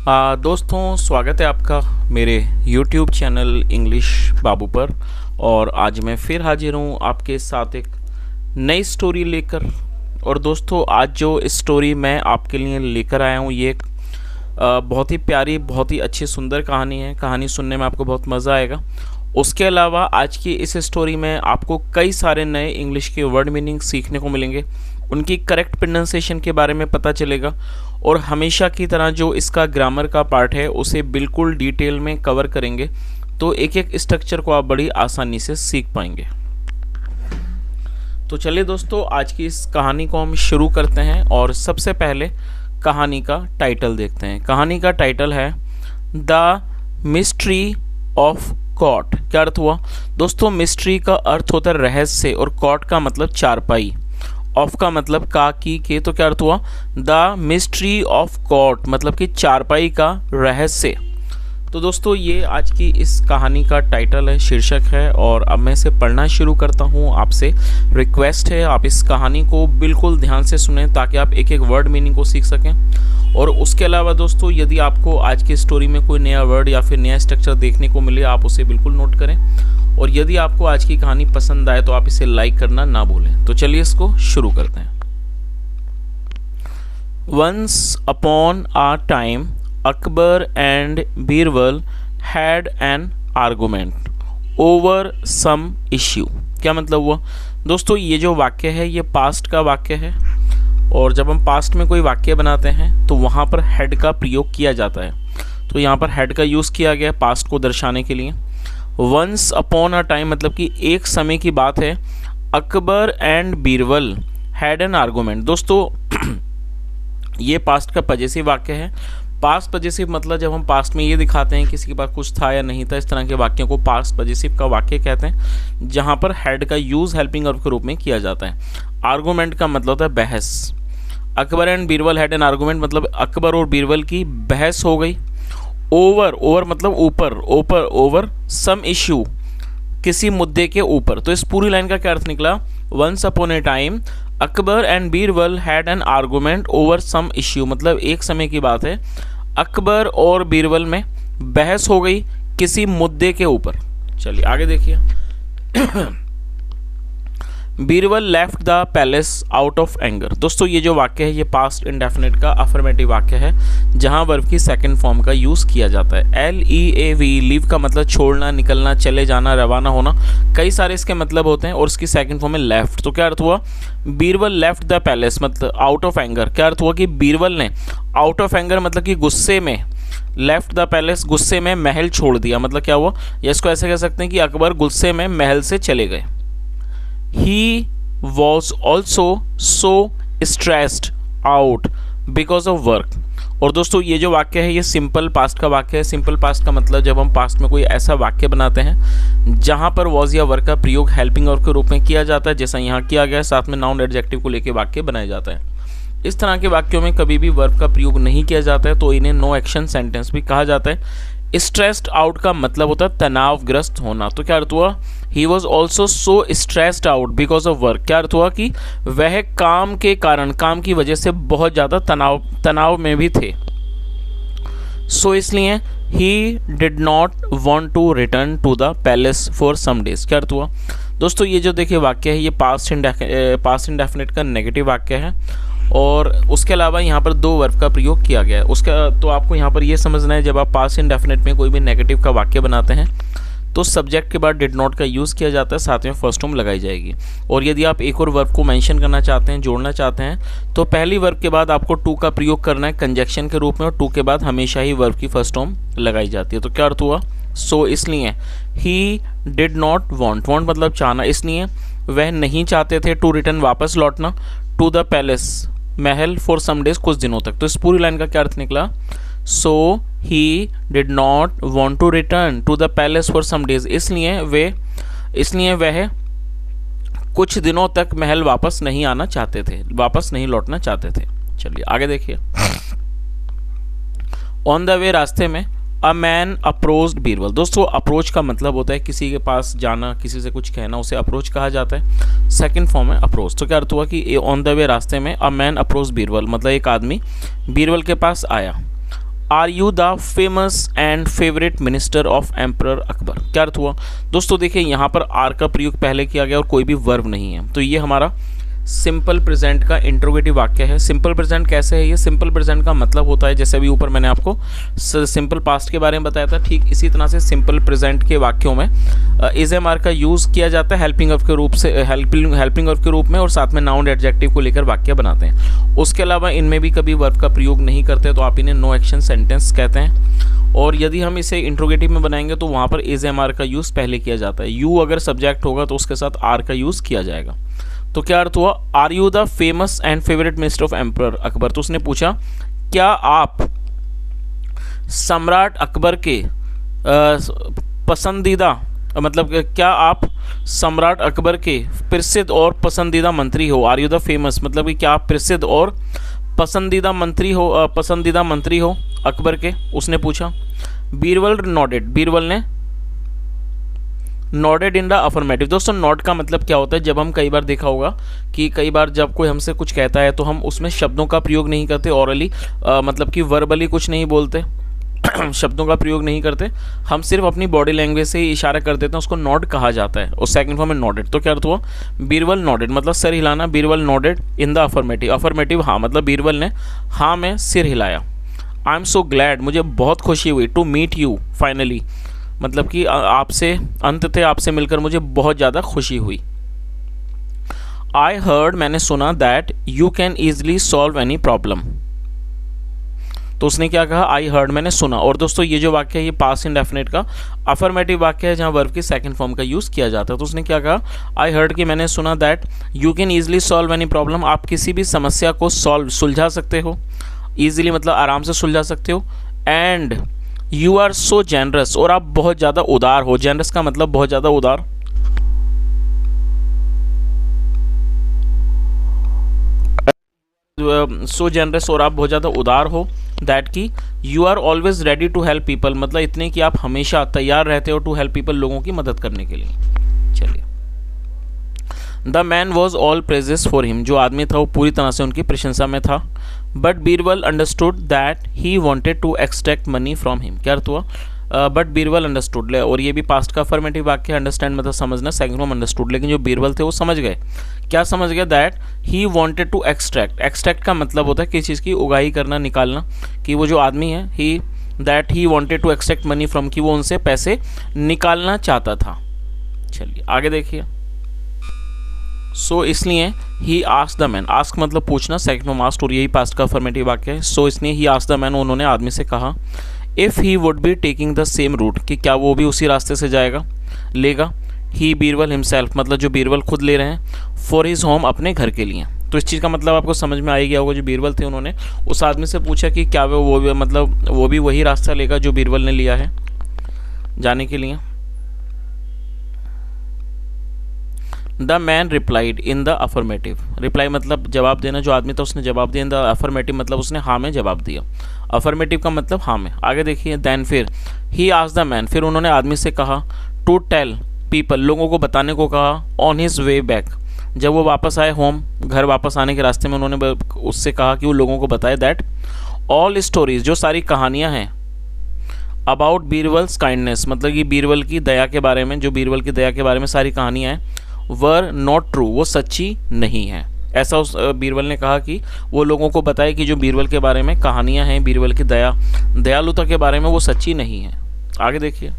दोस्तों, स्वागत है आपका मेरे YouTube चैनल इंग्लिश बाबू पर। और आज मैं फिर हाजिर हूँ आपके साथ एक नई स्टोरी लेकर। और दोस्तों, आज जो स्टोरी मैं आपके लिए लेकर आया हूँ ये एक बहुत ही प्यारी, बहुत ही अच्छी, सुंदर कहानी है। कहानी सुनने में आपको बहुत मज़ा आएगा। उसके अलावा आज की इस स्टोरी में आपको कई सारे नए इंग्लिश के वर्ड मीनिंग सीखने को मिलेंगे, उनकी करेक्ट प्रोनाउंसिएशन के बारे में पता चलेगा। और हमेशा की तरह जो इसका ग्रामर का पार्ट है उसे बिल्कुल डिटेल में कवर करेंगे, तो एक एक स्ट्रक्चर को आप बड़ी आसानी से सीख पाएंगे। तो चलिए दोस्तों, आज की इस कहानी को हम शुरू करते हैं। और सबसे पहले कहानी का टाइटल देखते हैं। कहानी का टाइटल है द मिस्ट्री ऑफ कॉट। क्या अर्थ हुआ दोस्तों? मिस्ट्री का अर्थ होता है रहस्य, और कॉट का मतलब चारपाई, ऑफ का मतलब का, की, के। तो क्या अर्थ हुआ? द मिस्ट्री ऑफ कॉट मतलब कि चारपाई का रहस्य। तो दोस्तों, ये आज की इस कहानी का टाइटल है, शीर्षक है। और अब मैं इसे पढ़ना शुरू करता हूँ। आपसे रिक्वेस्ट है, आप इस कहानी को बिल्कुल ध्यान से सुने ताकि आप एक एक वर्ड मीनिंग को सीख सकें। और उसके अलावा दोस्तों, यदि आपको आज की स्टोरी में कोई नया वर्ड या फिर नया स्ट्रक्चर देखने को मिले, आप उसे बिल्कुल नोट करें। और यदि आपको आज की कहानी पसंद आए तो आप इसे लाइक करना ना भूलें। तो चलिए इसको शुरू करते हैं। Once upon a time Akbar and Birbal had an argument over some issue. क्या मतलब हुआ दोस्तों? ये जो वाक्य है ये पास्ट का वाक्य है। और जब हम पास्ट में कोई वाक्य बनाते हैं तो वहाँ पर हैड का प्रयोग किया जाता है। तो यहाँ पर हैड का यूज़ किया गया पास्ट को दर्शाने के लिए। वंस अपॉन अ टाइम मतलब कि एक समय की बात है। Akbar and Birbal had an argument. दोस्तों, ये पास्ट का पजेसिव वाक्य है। पास्ट पजेसिव मतलब जब हम पास्ट में ये दिखाते हैं किसी के पास कुछ था या नहीं था, इस तरह के वाक्यों को पास्ट पजेसिव का वाक्य कहते हैं, जहाँ पर हैड का यूज़ हेल्पिंग वर्ब के रूप में किया जाता है। आर्गुमेंट का मतलब होता है बहस। Akbar and Birbal had an argument मतलब अकबर और बीरबल की बहस हो गई। ओवर मतलब ऊपर, ओवर सम इश्यू किसी मुद्दे के ऊपर। तो इस पूरी लाइन का क्या अर्थ निकला? Once upon a time Akbar and Birbal had an argument over some issue मतलब एक समय की बात है, अकबर और बीरबल में बहस हो गई किसी मुद्दे के ऊपर। चलिए आगे देखिए। Birbal left the palace out of anger. दोस्तों, ये जो वाक्य है ये पास्ट इंडेफिनिट का अफर्मेटिव वाक्य है, जहां वर्ब की सेकंड फॉर्म का यूज किया जाता है। LEAV, लीव का मतलब छोड़ना, निकलना, चले जाना, रवाना होना। कई सारे इसके मतलब होते हैं। और इसकी सेकंड फॉर्म है लेफ्ट। तो क्या अर्थ हुआ? बीरबल लेफ्ट द पैलेस मतलब आउट ऑफ एंगर। क्या अर्थ हुआ कि बीरबल ने आउट ऑफ एंगर मतलब कि गुस्से में, लेफ्ट द पैलेस गुस्से में महल छोड़ दिया। मतलब क्या हुआ? या इसको ऐसे कह सकते हैं कि अकबर गुस्से में महल से चले गए। He was also so stressed out because of work। और दोस्तों, ये जो वाक्य है ये सिंपल पास्ट का वाक्य है। सिंपल पास्ट का मतलब जब हम पास्ट में कोई ऐसा वाक्य बनाते हैं जहां पर was या वर्क का प्रयोग हेल्पिंग वर्ब के रूप में किया जाता है, जैसा यहाँ किया गया है, साथ में नाउन एडजेक्टिव को लेकर वाक्य बनाया जाता है। इस तरह के वाक्यों में कभी भी वर्ब का प्रयोग नहीं किया जाता है तो इन्हें नो एक्शन सेंटेंस भी कहा जाता है। स्ट्रेस्ड आउट का मतलब होता है तनावग्रस्त होना। तो क्या अर्थ हुआ? He was also so stressed out because of work. क्या अर्थ हुआ कि वह काम के कारण, काम की वजह से बहुत ज़्यादा तनाव में भी थे। सो इसलिए he did not want to return to the palace for some days. क्या अर्थ हुआ दोस्तों? ये जो देखिए वाक्य है ये पास्ट इंडेफिनिट का नेगेटिव वाक्य है। और उसके अलावा यहाँ पर दो वर्ब का प्रयोग किया गया है। उसका तो आपको यहाँ पर ये समझना है, जब आप पास्ट इंडेफिनिट में कोई भी नेगेटिव का वाक्य बनाते हैं तो सब्जेक्ट के बाद डिड नॉट का यूज़ किया जाता है, साथ में फर्स्ट फॉर्म लगाई जाएगी। और यदि आप एक और वर्ब को मेंशन करना चाहते हैं, जोड़ना चाहते हैं, तो पहली वर्ब के बाद आपको टू का प्रयोग करना है कंजक्शन के रूप में। और टू के बाद हमेशा ही वर्ब की फर्स्ट फॉर्म लगाई जाती है। तो क्या अर्थ हुआ? सो इसलिए ही डिड नॉट वॉन्ट मतलब चाहना, इसलिए वह नहीं चाहते थे टू रिटर्न वापस लौटना, to the palace Mahal for some days कुछ दिनों तक। तो इस पूरी लाइन का क्या अर्थ निकला? So he did not want to return to the palace for some days इसलिए वह कुछ दिनों तक महल वापस नहीं आना चाहते थे, वापस नहीं लौटना चाहते थे। चलिए आगे देखिए। ऑन द वे, रास्ते में, अ मैन अप्रोच्ड बीरबल। दोस्तों, अप्रोच का मतलब होता है किसी के पास जाना, किसी से कुछ कहना, उसे अप्रोच कहा जाता है। सेकंड फॉर्म है अप्रोच। तो क्या अर्थ हुआ कि ऑन द वे, रास्ते में, अ मैन अप्रोच्ड बीरबल मतलब एक आदमी बीरबल के पास आया। Are you the famous and favourite minister of emperor Akbar. क्या अर्थ हुआ दोस्तों, देखिए यहाँ पर आर का प्रयोग पहले किया गया और कोई भी वर्ब नहीं है, तो ये हमारा सिंपल प्रेजेंट का इंट्रोगेटिव वाक्य है। सिंपल प्रेजेंट कैसे है, ये सिंपल प्रेजेंट का मतलब होता है, जैसे अभी ऊपर मैंने आपको सिंपल पास्ट के बारे में बताया था, ठीक इसी तरह से सिंपल प्रेजेंट के वाक्यों में इज एम आर का यूज़ किया जाता है हेल्पिंग ऑफ के रूप से, हेल्पिंग ऑफ के रूप में, और साथ में नाउन एडजेक्टिव को लेकर वाक्य बनाते हैं। उसके अलावा इनमें भी कभी वर्ब का प्रयोग नहीं करते, तो आप इन्हें नो एक्शन सेंटेंस कहते हैं। और यदि हम इसे इंट्रोगेटिव में बनाएंगे तो वहाँ पर इज एम आर का यूज़ पहले किया जाता है। यू अगर सब्जेक्ट होगा तो उसके साथ आर का यूज़ किया जाएगा। तो क्या अर्थ हुआ, are you the famous and favourite minister of emperor Akbar. तो उसने पूछा क्या आप सम्राट अकबर के पसंदीदा, मतलब क्या आप सम्राट अकबर के प्रसिद्ध और पसंदीदा मंत्री हो। आर यू द फेमस मतलब कि क्या आप प्रसिद्ध और पसंदीदा मंत्री हो अकबर के, उसने पूछा। बीरबल नॉडेड, बीरबल ने नॉडेड इन द अफर्मेटिव। दोस्तों नॉड का मतलब क्या होता है, जब हम कई बार देखा होगा कि कई बार जब कोई हमसे कुछ कहता है तो हम उसमें शब्दों का प्रयोग नहीं करते, ऑरली मतलब कि वर्बली कुछ नहीं बोलते शब्दों का प्रयोग नहीं करते, हम सिर्फ अपनी बॉडी लैंग्वेज से ही इशारा कर देते हैं, उसको नॉड कहा जाता है। और सेकंड फॉर्म है नॉडेड। तो क्या अर्थ हुआ, बीरबल नॉडेड मतलब सिर हिलाना, Birbal nodded in the affirmative. Affirmative हाँ मतलब बीरबल ने हाँ में सिर हिलाया। आई एम सो ग्लैड मुझे बहुत खुशी हुई, टू मीट यू फाइनली मतलब कि आपसे अंततः आपसे मिलकर मुझे बहुत ज़्यादा खुशी हुई। आई हर्ड मैंने सुना, that you can easily solve any problem. तो उसने क्या कहा, आई हर्ड मैंने सुना। और दोस्तों ये जो वाक्य है ये पास्ट इंडेफिनिट का अफर्मेटिव वाक्य है जहाँ वर्ब की सेकंड फॉर्म का यूज़ किया जाता है। तो उसने क्या कहा, आई हर्ड कि मैंने सुना, that you can easily solve any problem, आप किसी भी समस्या को सुलझा सकते हो। ईजिली मतलब आराम से सुलझा सकते हो। And you are so generous और आप बहुत ज़्यादा उदार हो। जेनरस का मतलब बहुत ज़्यादा उदार। सो जेनरस और आप बहुत ज़्यादा उदार हो। दैट की you are always ready to help people मतलब इतने कि आप हमेशा तैयार रहते हो टू हेल्प पीपल लोगों की मदद करने के लिए। चलिए, the man was all praises for him जो आदमी था वो पूरी तरह से उनकी प्रशंसा में था। But Birbal understood that he wanted to extract money from him. क्या अर्थ हुआ, बट बीरबल अंडरस्टूड, और ये भी पास्ट का अफर्मेटिव वाक्य, अंडरस्टैंड मतलब समझना, सेकंड फॉर्म अंडरस्टूड। लेकिन जो बीरबल थे वो समझ गए। क्या समझ गए, that he wanted to extract. Extract का मतलब होता है किसी चीज़ की उगाही करना, निकालना, कि वो जो आदमी है he wanted to extract money from, कि वो उनसे पैसे निकालना चाहता था। चलिए आगे देखिए। सो इसलिए he asked the man, ask मतलब पूछना, सेकंड फॉर्म आस्क्ड, और यही पास्ट का अफर्मेटिव वाक्य है। सो इसलिए ही आस्क्ड द मैन, उन्होंने आदमी से कहा, if he would be taking the same route, कि क्या वो भी उसी रास्ते से लेगा। ही बीरबल हिमसेल्फ मतलब जो बीरबल खुद ले रहे हैं, फॉर हिज होम अपने घर के लिए। तो इस चीज़ का मतलब आपको समझ में आ गया होगा। जो बीरबल थे उन्होंने उस आदमी से पूछा कि क्या वो भी वही रास्ता लेगा जो बीरबल ने लिया है जाने के लिए। The man replied in the affirmative. Reply मतलब जवाब देना, जो आदमी था उसने जवाब दिया। इन द अफर्मेटिव मतलब उसने हाँ में जवाब दिया। अफर्मेटिव का मतलब हाँ में। आगे देखिए, देन फिर ही आस्क्ड द मैन, फिर उन्होंने आदमी से कहा, टू टेल पीपल लोगों को बताने को कहा, ऑन हिज वे बैक जब वो वापस आए होम, घर वापस आने के रास्ते में उन्होंने उससे कहा कि वो लोगों को बताए, दैट ऑल स्टोरीज जो सारी कहानियाँ हैं, अबाउट बीरबल्स काइंडनेस मतलब कि बीरबल की दया के बारे में, जो बीरबल की दया के बारे में सारी कहानियाँ हैं, वर नॉट ट्रू वो सच्ची नहीं है। ऐसा उस बीरबल ने कहा कि वो लोगों को बताए कि जो बीरबल के बारे में कहानियां हैं, बीरबल की दयालुता के बारे में, वो सच्ची नहीं है। आगे देखिए,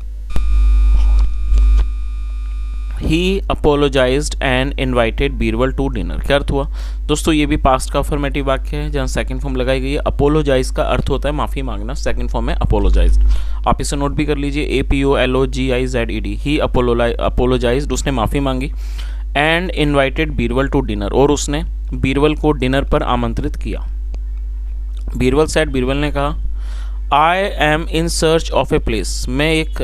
he apologized and invited Birbal to dinner. क्या अर्थ हुआ दोस्तों, ये भी पास्ट का अफर्मेटिव वाक्य है जहाँ सेकंड फॉर्म लगाई गई है। अपोलोजाइज का अर्थ होता है माफ़ी मांगना, सेकंड फॉर्म है अपोलोजाइज्ड। आप इसे नोट भी कर लीजिए, APOLOGIZED। ही अपोलोजाइज्ड उसने माफ़ी मांगी, and invited Birbal to dinner और उसने बीरबल को डिनर पर आमंत्रित किया। बीरबल सेड बीरबल ने कहा, I am in search of a place, मैं एक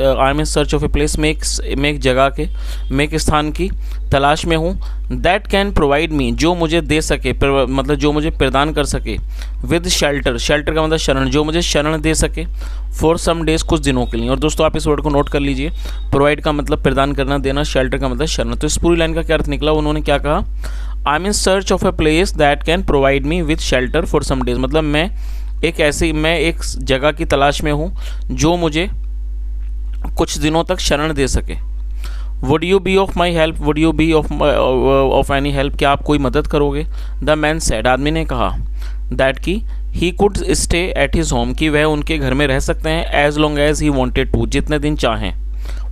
जगह के, मैं एक स्थान की तलाश में हूँ, दैट कैन प्रोवाइड मी जो मुझे दे सके, मतलब जो मुझे प्रदान कर सके, विद शेल्टर, शेल्टर का मतलब शरण, जो मुझे शरण दे सके, फॉर सम डेज कुछ दिनों के लिए। और दोस्तों आप इस वर्ड को नोट कर लीजिए, प्रोवाइड का मतलब प्रदान करना, देना, शेल्टर का मतलब शरण। तो इस पूरी लाइन का क्या अर्थ निकला, उन्होंने क्या कहा, I am in search of a place that can provide me with shelter for some days, मतलब मैं मैं एक जगह की तलाश में हूँ जो मुझे कुछ दिनों तक शरण दे सके। Would you be of my help, would you be of any help, क्या आप कोई मदद करोगे। द मैन सेड, आदमी ने कहा, दैट की he could stay at his home, कि वह उनके घर में रह सकते हैं, as long as he wanted to, जितने दिन चाहें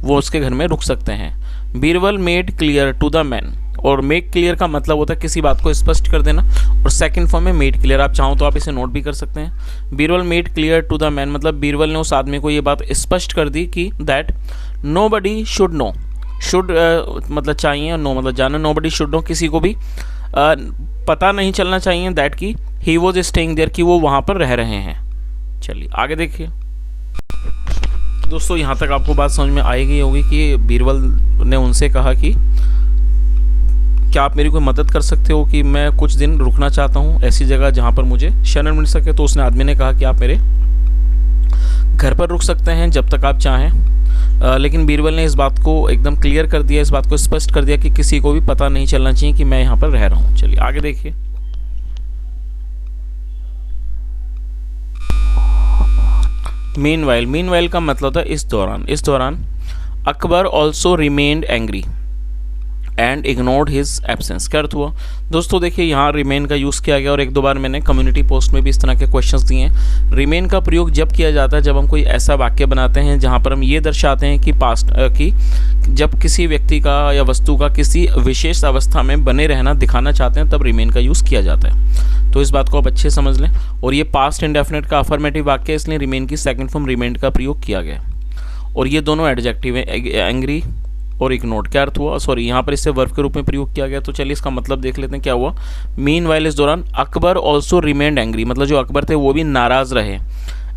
वो उसके घर में रुक सकते हैं। Birbal made clear to the man, और मेक क्लियर का मतलब होता है किसी बात को स्पष्ट कर देना, और सेकंड फॉर्म में मेड क्लियर, आप चाहो तो आप इसे नोट भी कर सकते हैं। Birbal made clear to the man मतलब बीरबल ने उस आदमी को ये बात स्पष्ट कर दी कि that nobody should know, should मतलब चाहिए, और नो मतलब जाना, नो बडी शुड नो किसी को भी पता नहीं चलना चाहिए, दैट की ही वॉज स्टेइंग देयर, कि वो वहाँ पर रह रहे हैं। चलिए आगे देखिए दोस्तों, यहाँ तक आपको बात समझ में आएगी होगी कि बीरबल ने उनसे कहा कि क्या आप मेरी कोई मदद कर सकते हो कि मैं कुछ दिन रुकना चाहता हूँ ऐसी जगह जहाँ पर मुझे शरण मिल सके। तो उसने आदमी ने कहा कि आप मेरे घर पर रुक सकते हैं जब तक आप चाहें, लेकिन बीरबल ने इस बात को एकदम क्लियर कर दिया, इस बात को स्पष्ट कर दिया कि किसी को भी पता नहीं चलना चाहिए कि मैं यहाँ पर रह रहा हूँ। चलिए आगे देखिए। मीनवाइल का मतलब था इस दौरान Akbar also remained angry and ignored his absence. क्या अर्थ हुआ दोस्तों, देखिए यहाँ रिमेन का यूज़ किया गया, और एक दो बार मैंने कम्युनिटी पोस्ट में भी इस तरह के क्वेश्चंस दिए हैं। रिमेन का प्रयोग जब किया जाता है जब हम कोई ऐसा वाक्य बनाते हैं जहाँ पर हम ये दर्शाते हैं कि पास्ट कि जब किसी व्यक्ति का या वस्तु का किसी विशेष अवस्था में बने रहना दिखाना चाहते हैं, तब रिमेन का यूज़ किया जाता है। तो इस बात को आप अच्छे समझ लें। और ये पास्ट इंडेफिनिट का अफर्मेटिव वाक्य है, इसलिए रिमेन की सेकंड फॉर्म रिमेन्ड का प्रयोग किया गया। और ये दोनों एडजेक्टिव है, एंग्री और इग्नोर्ड। क्या अर्थ हुआ, सॉरी यहाँ पर इसे वर्ब के रूप में प्रयोग किया गया। तो चलिए इसका मतलब देख लेते हैं क्या हुआ। मीनवाइल इस दौरान अकबर ऑल्सो रिमेन्ड एंग्री, मतलब जो अकबर थे वो भी नाराज रहे,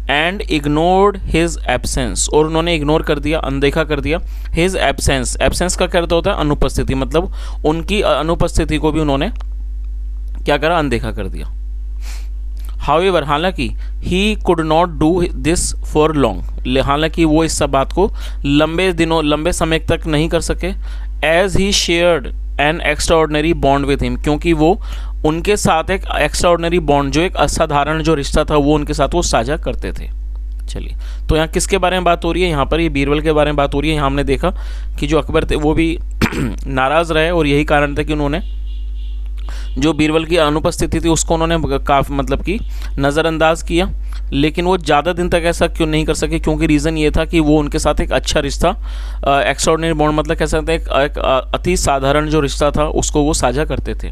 एंड इग्नोर्ड हिज एब्सेंस, और उन्होंने इग्नोर कर दिया, अनदेखा कर दिया, हिज एब्सेंस। एब्सेंस का क्या अर्थ होता है, अनुपस्थिति, मतलब उनकी अनुपस्थिति को भी उन्होंने क्या करा, अनदेखा कर दिया। हाउएवर, हालांकि he could not do this for long, हालांकि वो इस सब बात को लंबे समय तक नहीं कर सके। As he shared an extraordinary bond with him, क्योंकि वो उनके साथ एक एक्स्ट्राऑर्डिनरी बॉन्ड, जो एक असाधारण जो रिश्ता था वो उनके साथ वो साझा करते थे। चलिए तो यहाँ किसके बारे में बात हो रही है, यहाँ पर ये बीरबल के बारे में बात हो रही है। यहाँ हमने देखा कि जो अकबर थे वो भी नाराज रहे, और यही कारण था कि उन्होंने जो बीरबल की अनुपस्थिति थी उसको उन्होंने काफ़ी मतलब कि नज़रअंदाज किया। लेकिन वो ज़्यादा दिन तक ऐसा क्यों नहीं कर सके, क्योंकि रीज़न ये था कि वो उनके साथ एक अच्छा रिश्ता, एक्स्ट्राऑर्डिनरी बॉन्ड मतलब कह सकते हैं एक अति साधारण जो रिश्ता था उसको वो साझा करते थे।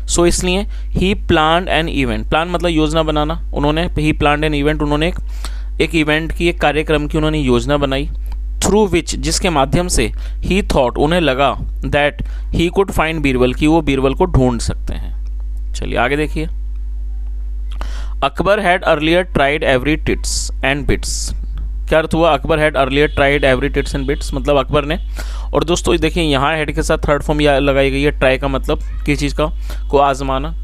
सो इसलिए ही प्लान्ड एन इवेंट, प्लान मतलब योजना बनाना, उन्होंने ही प्लान्ड एन इवेंट, उन्होंने एक इवेंट की, एक कार्यक्रम की उन्होंने योजना बनाई। थ्रू विच, जिसके माध्यम से ही थॉट, उन्हें लगा, that he could find Birbal, कि वो बीरबल को ढूंढ सकते हैं। चलिए आगे देखिए। Akbar had earlier tried every tits and bits. क्या अर्थ हुआ, Akbar had earlier tried every tits and bits, मतलब अकबर ने, और दोस्तों देखिए यहाँ हेड के साथ थर्ड फॉर्म लगाई गई है। ट्राई का मतलब किसी चीज़ को आजमाना,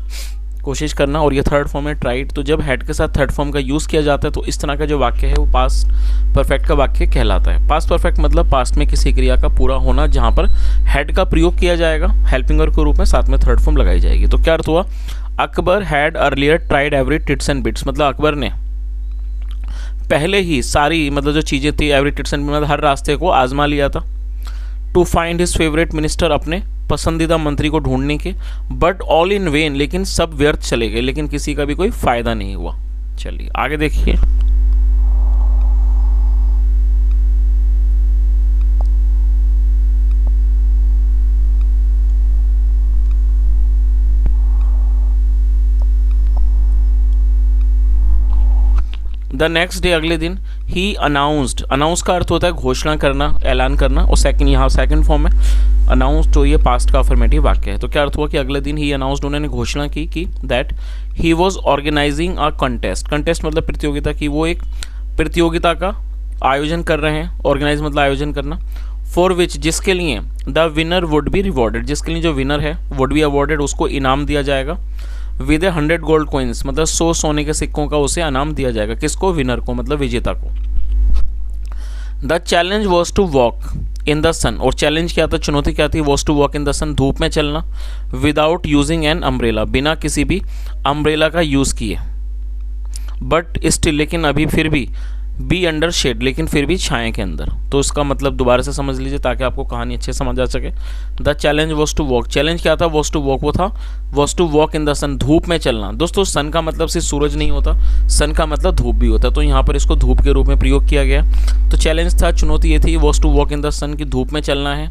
कोशिश करना, और ये थर्ड फॉर्म है ट्राइड। तो जब हेड के साथ थर्ड फॉर्म का यूज़ किया जाता है तो इस तरह का जो वाक्य है वो पास्ट परफेक्ट का वाक्य कहलाता है। पास्ट परफेक्ट मतलब पास्ट में किसी क्रिया का पूरा होना जहाँ पर हेड का प्रयोग किया जाएगा हेल्पिंग वर्ब के रूप में, साथ में थर्ड फॉर्म लगाई जाएगी। तो क्या अर्थ हुआ, Akbar had earlier tried every tits and bits, मतलब अकबर ने पहले ही सारी मतलब जो चीज़ें थी, एवरी टिट्स एंड मतलब हर रास्ते को आजमा लिया था। To find his favourite minister, अपने पसंदीदा मंत्री को ढूंढने के, बट ऑल इन वेन, लेकिन सब व्यर्थ चले गए, लेकिन किसी का भी कोई फायदा नहीं हुआ। चलिए आगे देखिए। द नेक्स्ट डे, अगले दिन, ही अनाउंस्ड, अनाउंस का अर्थ होता है घोषणा करना, ऐलान करना, और सेकंड यहाँ सेकंड फॉर्म है अनाउंस, तो ये पास्ट का अफर्मेटिव वाक्य है। तो क्या अर्थ हुआ कि अगले दिन ही अनाउंस्ड, उन्होंने घोषणा की कि that he was organising a contest, contest मतलब प्रतियोगिता, की वो एक प्रतियोगिता का आयोजन कर रहे हैं, ऑर्गेनाइज मतलब आयोजन करना, फॉर विच, जिसके लिए, the winner would be rewarded, जिसके लिए जो विनर है वुड बी अवॉर्डेड, उसको इनाम दिया जाएगा, विद 100 गोल्ड कॉइन्स, मतलब 100 सोने के सिक्कों का उसे इनाम दिया जाएगा। किसको, विनर को मतलब विजेता को। The challenge was to walk in the sun, और चैलेंज क्या था, चुनौती क्या थी, was to walk in the sun, धूप में चलना, विदाउट यूजिंग एन अम्ब्रेला, बिना किसी भी अम्ब्रेला का यूज़ किए। बट स्टिल लेकिन अभी फिर भी, बी अंडर शेड लेकिन फिर भी छाए के अंदर। तो इसका मतलब दोबारा से समझ लीजिए ताकि आपको कहानी अच्छे समझ आ सके। The challenge was to walk, challenge क्या था, वॉज टू वॉक वो था, was to walk in the sun, धूप में चलना। दोस्तों सन का मतलब सिर्फ सूरज नहीं होता, सन का मतलब धूप भी होता है, तो यहाँ पर इसको धूप के रूप में प्रयोग किया गया। तो चैलेंज था, चुनौती ये थी, was to walk in the sun की धूप में चलना है,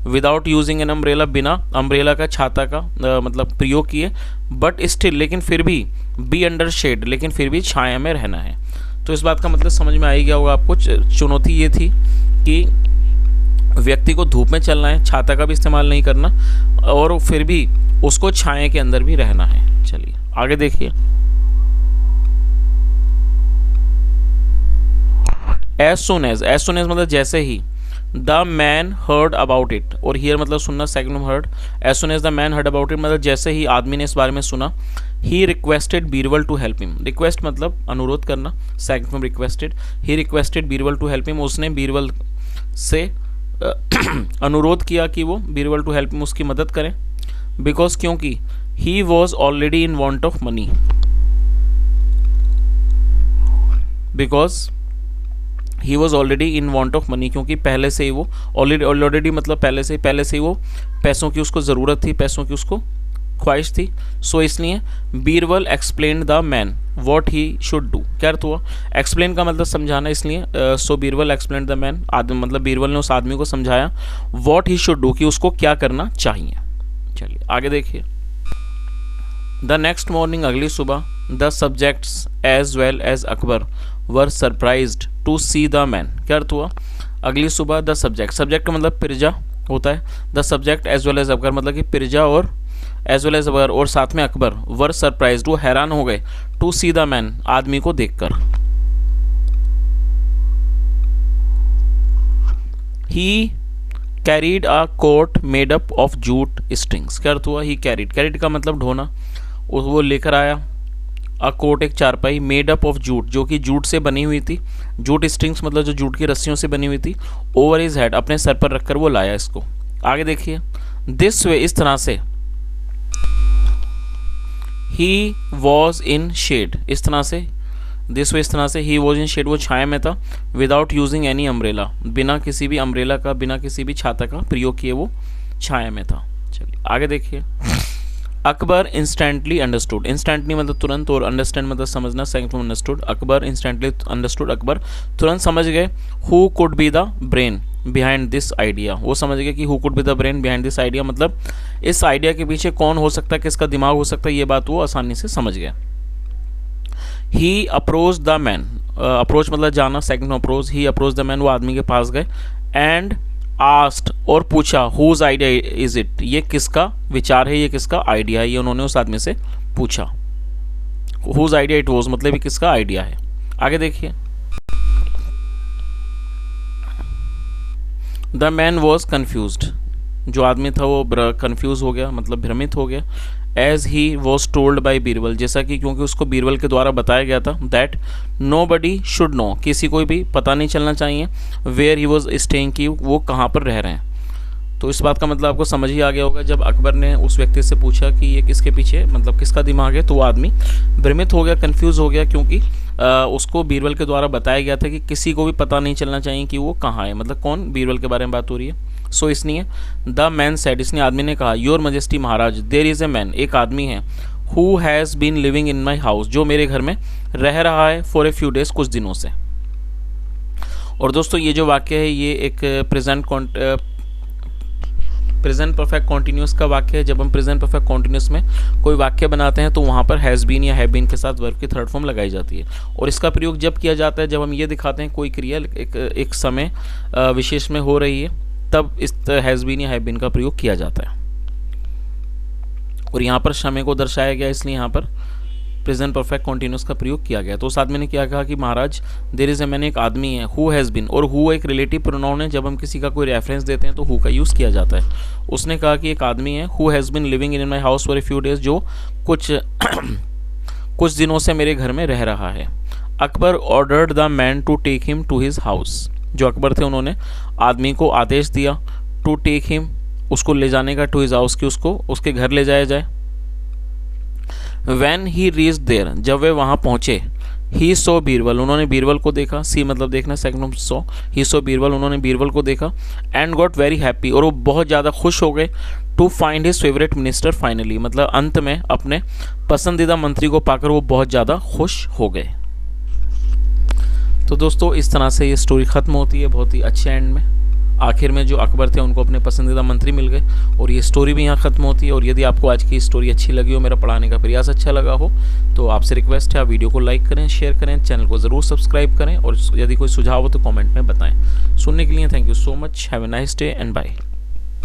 विदाउट यूजिंग एन अम्ब्रेला, बिना अम्ब्रेला का छाता का मतलब प्रयोग किए, बट स्टिल लेकिन फिर भी, बी अंडर शेड लेकिन फिर भी छाया में रहना है। तो इस बात का मतलब समझ में आ ही गया होगा आपको। चुनौती ये थी कि व्यक्ति को धूप में चलना है, छाता का भी इस्तेमाल नहीं करना, और फिर भी उसको छाया के अंदर भी रहना है। चलिए आगे देखिए। एज सुन एज मतलब जैसे ही, the man heard about it, और हियर मतलब सुनना, सेकंड में heard. As soon as the man heard about it मतलब जैसे ही आदमी ने इस बारे में सुना, he requested Birbal to help him, request मतलब अनुरोध करना, सेकंड में requested, he requested Birbal to help him, उसने बीरबल से अनुरोध किया कि वो बीरबल टू हेल्प हिम उसकी मदद करें, बिकॉज क्योंकि he was already in want of money, because he was already in want of money, क्योंकि पहले से ही वो ऑलरेडी मतलब पहले से ही वो पैसों की उसको ज़रूरत थी, पैसों की उसको ख्वाहिश थी। सो इसलिए Birbal explain the man what he should do, क्या अर्थ हुआ, एक्सप्लेन का मतलब समझाना, इसलिए सो बीरबल एक्सप्लेन द मैन, मतलब बीरबल ने उस आदमी को समझाया वॉट ही शुड डू कि उसको क्या करना चाहिए। चलिए आगे देखिए। द नेक्स्ट मॉर्निंग अगली सुबह, the subjects as well as Akbar were surprised to see the man, क्या अर्थ हुआ, अगली सुबह द सब्जेक्ट का मतलब प्रजा होता है, the subject as well as Akbar मतलब कि प्रजा और एज वेल एज अकबर और साथ में अकबर, वर सरप्राइज्ड वो हैरान हो गए, टू सी द मैन आदमी को देखकर। He carried a coat made up of jute strings, क्या अर्थ हुआ, ही कैरीड का मतलब ढोना, वो लेकर आया, अ कोट एक चारपाई, मेड अप ऑफ जूट जो कि जूट से बनी हुई थी, जूट स्ट्रिंग्स मतलब जो जूट की रस्सियों से बनी हुई थी, ओवर हिज हेड अपने सर पर रखकर वो लाया इसको। आगे देखिए। दिस वे इस तरह से, ही वॉज इन शेड इस तरह से, दिस वे इस तरह से, ही वॉज इन शेड वो छाया में था, विदाउट यूजिंग एनी अम्ब्रेला बिना किसी भी अम्ब्रेला का, बिना किसी भी छाता का प्रयोग किए वो छाया में था। चलिए आगे देखिए। अकबर इंस्टेंटली अंडरस्टूड, इंस्टेंटली मतलब तुरंत और अंडरस्टैंड मतलब समझना, सेकंड में understood, Akbar instantly understood, Akbar तुरंत समझ गए, who could be the brain behind this idea, वो समझ गए कि who could be the brain behind this idea मतलब इस आइडिया के पीछे कौन हो सकता है, किसका दिमाग हो सकता है, ये बात वो आसानी से समझ गए। ही अप्रोच द मैन, अप्रोच मतलब जाना, सेकंड में approach, he approach the man वो आदमी के पास गए, एंड आस्ट और पूछा, हुज आइडिया इज इट, ये किसका विचार है, ये किसका आइडिया है, ये उन्होंने उस आदमी से पूछा, हुज आइडिया इट वॉज मतलब ये किसका आइडिया है। आगे देखिए। द मैन वॉज कन्फ्यूज्ड, जो आदमी था वो कन्फ्यूज हो गया मतलब भ्रमित हो गया, as he was told by Birbal जैसा कि क्योंकि उसको बीरबल के द्वारा बताया गया था, that nobody should know किसी को भी पता नहीं चलना चाहिए, वेयर ही वॉज स्टेइंग की वो कहाँ पर रह रहे हैं। तो इस बात का मतलब आपको समझ ही आ गया होगा, जब अकबर ने उस व्यक्ति से पूछा कि ये किसके पीछे मतलब किसका दिमाग है, तो वो आदमी भ्रमित हो गया, कन्फ्यूज हो गया, क्योंकि उसको बीरबल के द्वारा बताया गया था कि किसी को भी पता नहीं चलना चाहिए कि वो कहाँ है, मतलब कौन, बीरबल के बारे में बात हो रही है। सो इसलिए द मैन सेड, इसने आदमी ने कहा, योर मजेस्टी महाराज, देर इज़ ए मैन, एक आदमी है, who has been living in my house, जो मेरे घर में रह रहा है, फॉर ए फ्यू डेज, कुछ दिनों से। और दोस्तों ये जो वाक्य है ये एक प्रेजेंट परफेक्ट कॉन्टिन्यूस का वाक्य है। जब हम प्रेजेंट परफेक्ट कॉन्टिन्यूस में कोई वाक्य बनाते हैं तो वहाँ पर हैज़ बीन या हैव बीन के साथ वर्ब की थर्ड फॉर्म लगाई जाती है, और इसका प्रयोग जब किया जाता है जब हम ये दिखाते हैं कोई क्रिया एक समय विशेष में हो रही है, तब इस हैज़ बीन या हैव बीन का प्रयोग किया जाता है। और यहाँ पर समय को दर्शाया गया, इसलिए यहाँ पर प्रेजेंट परफेक्ट कॉन्टिन्यूस का प्रयोग किया गया। तो उस आदमी ने क्या कहा कि महाराज देयर इज़ ए मैन, एक आदमी है, हु हैज़ बीन, और हु एक रिलेटिव प्रोनाउन है, जब हम किसी का कोई रेफरेंस देते हैं तो हु का यूज़ किया जाता है। उसने कहा कि एक आदमी है, who has been living in my house for a few days, जो कुछ दिनों से मेरे घर में रह रहा है। Akbar ordered the man to take him to his house, जो अकबर थे उन्होंने आदमी को आदेश दिया टू टेक हिम, उसको ले जाने का, टू हिज हाउस की उसको उसके घर ले जाया जाए। When he reached there, जब वे वहाँ पहुँचे, ही सो बीरबल, उन्होंने बीरबल को देखा, सी मतलब देखना, सेकंड फॉर्म सो, ही सो बीरबल, उन्होंने बीरबल को देखा, एंड गॉट वेरी हैप्पी, और वो बहुत ज़्यादा खुश हो गए, to find his favourite minister finally, मतलब अंत में अपने पसंदीदा मंत्री को पाकर वो बहुत ज़्यादा खुश हो गए। तो दोस्तों इस तरह से ये स्टोरी ख़त्म होती है बहुत ही अच्छे एंड में। आखिर में जो अकबर थे उनको अपने पसंदीदा मंत्री मिल गए, और ये स्टोरी भी यहाँ ख़त्म होती है। और यदि आपको आज की स्टोरी अच्छी लगी हो, मेरा पढ़ाने का प्रयास अच्छा लगा हो, तो आपसे रिक्वेस्ट है आप वीडियो को लाइक करें, शेयर करें, चैनल को ज़रूर सब्सक्राइब करें, और यदि कोई सुझाव हो तो कमेंट में बताएं। सुनने के लिए thank you so much, have a nice day and bye.